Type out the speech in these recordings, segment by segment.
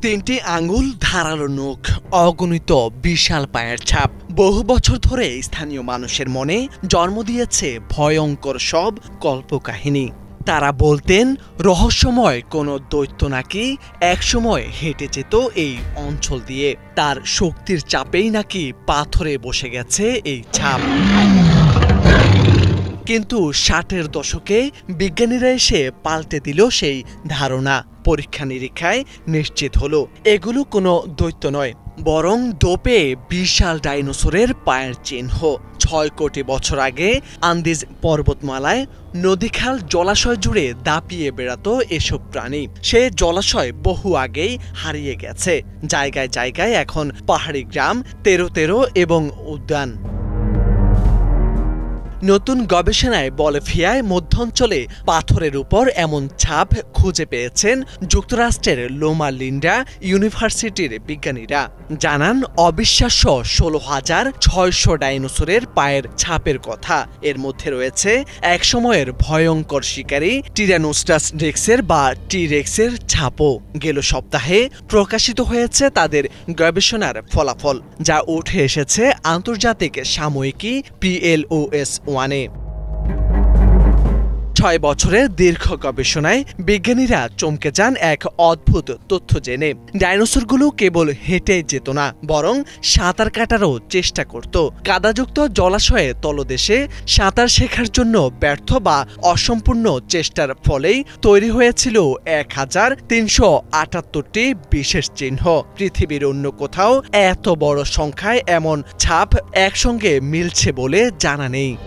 তিনটি আঙুল, ধারালো নখ, অগণিত বিশাল পায়ের ছাপ বহু বছর ধরে স্থানীয় মানুষের মনে জন্ম দিয়েছে ভয়ঙ্কর সব কল্পকাহিনী। তারা বলতেন রহস্যময় কোনো দৈত্য নাকি একসময় হেঁটে যেত এই অঞ্চল দিয়ে, তার শক্তির চাপেই নাকি পাথরে বসে গেছে এই ছাপ। কিন্তু ৬০-এর দশকে বিজ্ঞানীরা এসে পাল্টে দিল সেই ধারণা। পরীক্ষা নিরীক্ষায় নিশ্চিত হলো এগুলো কোনো দৈত্য নয়, বরং দোপে বিশাল ডাইনোসরের পায়ের চিহ্ন। ৬ কোটি বছর আগে আন্দিজ পর্বতমালায় নদীখাল জলাশয় জুড়ে দাপিয়ে বেড়াতো এসব প্রাণী। সে জলাশয় বহু আগেই হারিয়ে গেছে। জায়গায় জায়গায় এখন পাহাড়ি গ্রাম, তেরো এবং উদ্যান। নতুন গবেষণায় বলিভিয়ায় মধ্যাঞ্চলে পাথরের উপর এমন ছাপ খুঁজে পেয়েছেন যুক্তরাষ্ট্রের লোমা লিন্ডা ইউনিভার্সিটির বিজ্ঞানীরা। জানান অবিশ্বাস্য ১৬,৬০০ ডাইনোসরের পায়ের ছাপের কথা। এর মধ্যে রয়েছে একসময়ের ভয়ঙ্কর শিকারী টিরানোসারাস রেক্সের বা টি-রেক্সের ছাপও। গেল সপ্তাহে প্রকাশিত হয়েছে তাদের গবেষণার ফলাফল, যা উঠে এসেছে আন্তর্জাতিক সাময়িকী PLOS-ONE। ৬ বছরের দীর্ঘ গবেষণায় বিজ্ঞানীরা চমকে যান এক অদ্ভুত তথ্য জেনে। ডাইনোসরগুলো কেবল হেঁটে যেত না, বরং সাঁতার কাটারও চেষ্টা করত। কাদাযুক্ত জলাশয়ে তলদেশে সাঁতার শেখার জন্য ব্যর্থ বা অসম্পূর্ণ চেষ্টার ফলেই তৈরি হয়েছিল ১,৩৭৮টি বিশেষ চিহ্ন। পৃথিবীর অন্য কোথাও এত বড় সংখ্যায় এমন ছাপ একসঙ্গে মিলছে বলে জানা নেই।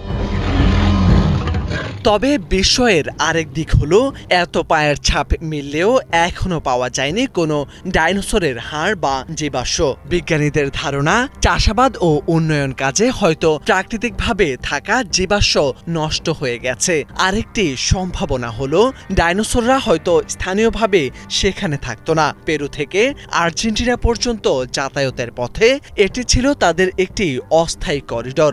তবে বিস্ময়ের আরেক দিক হলো, এত পায়ের ছাপ মিললেও এখনো পাওয়া যায়নি কোনো ডাইনোসরের হাড় বা জীবাশ্ম। বিজ্ঞানীদের ধারণা, চাষাবাদ ও উন্নয়ন কাজে হয়তো প্রাকৃতিকভাবে থাকা জীবাশ্ম নষ্ট হয়ে গেছে। আরেকটি সম্ভাবনা হলো ডাইনোসররা হয়তো স্থানীয়ভাবে সেখানে থাকতো না। পেরু থেকে আর্জেন্টিনা পর্যন্ত যাতায়াতের পথে এটি ছিল তাদের একটি অস্থায়ী করিডর।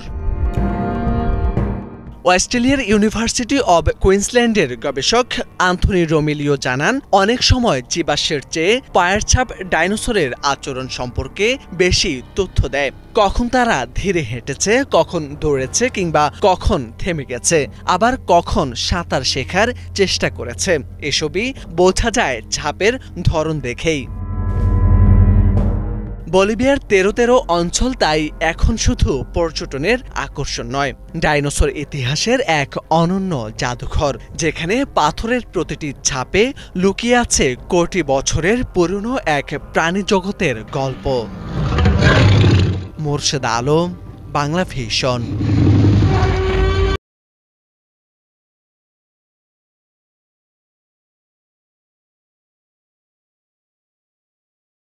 অস্ট্রেলিয়ার ইউনিভার্সিটি অব কুইন্সল্যান্ডের গবেষক অ্যান্থনি রোমিলিও জানান, অনেক সময় জীবাশ্মের চেয়ে পায়ের ছাপ ডাইনোসরের আচরণ সম্পর্কে বেশি তথ্য দেয়। কখন তারা ধীরে হেঁটেছে, কখন দৌড়েছে কিংবা কখন থেমে গেছে, আবার কখন সাঁতার শেখার চেষ্টা করেছে, এসবই বোঝা যায় ছাপের ধরন দেখেই। বলিভিয়ার তেরো অঞ্চল তাই এখন শুধু পর্যটনের আকর্ষণ নয়, ডাইনোসর ইতিহাসের এক অনন্য জাদুঘর, যেখানে পাথরের প্রতিটি ছাপে লুকিয়ে আছে কোটি বছরের পুরনো এক প্রাণী জগতের গল্প। মোর্শেদ আলম, বাংলা ভিশন।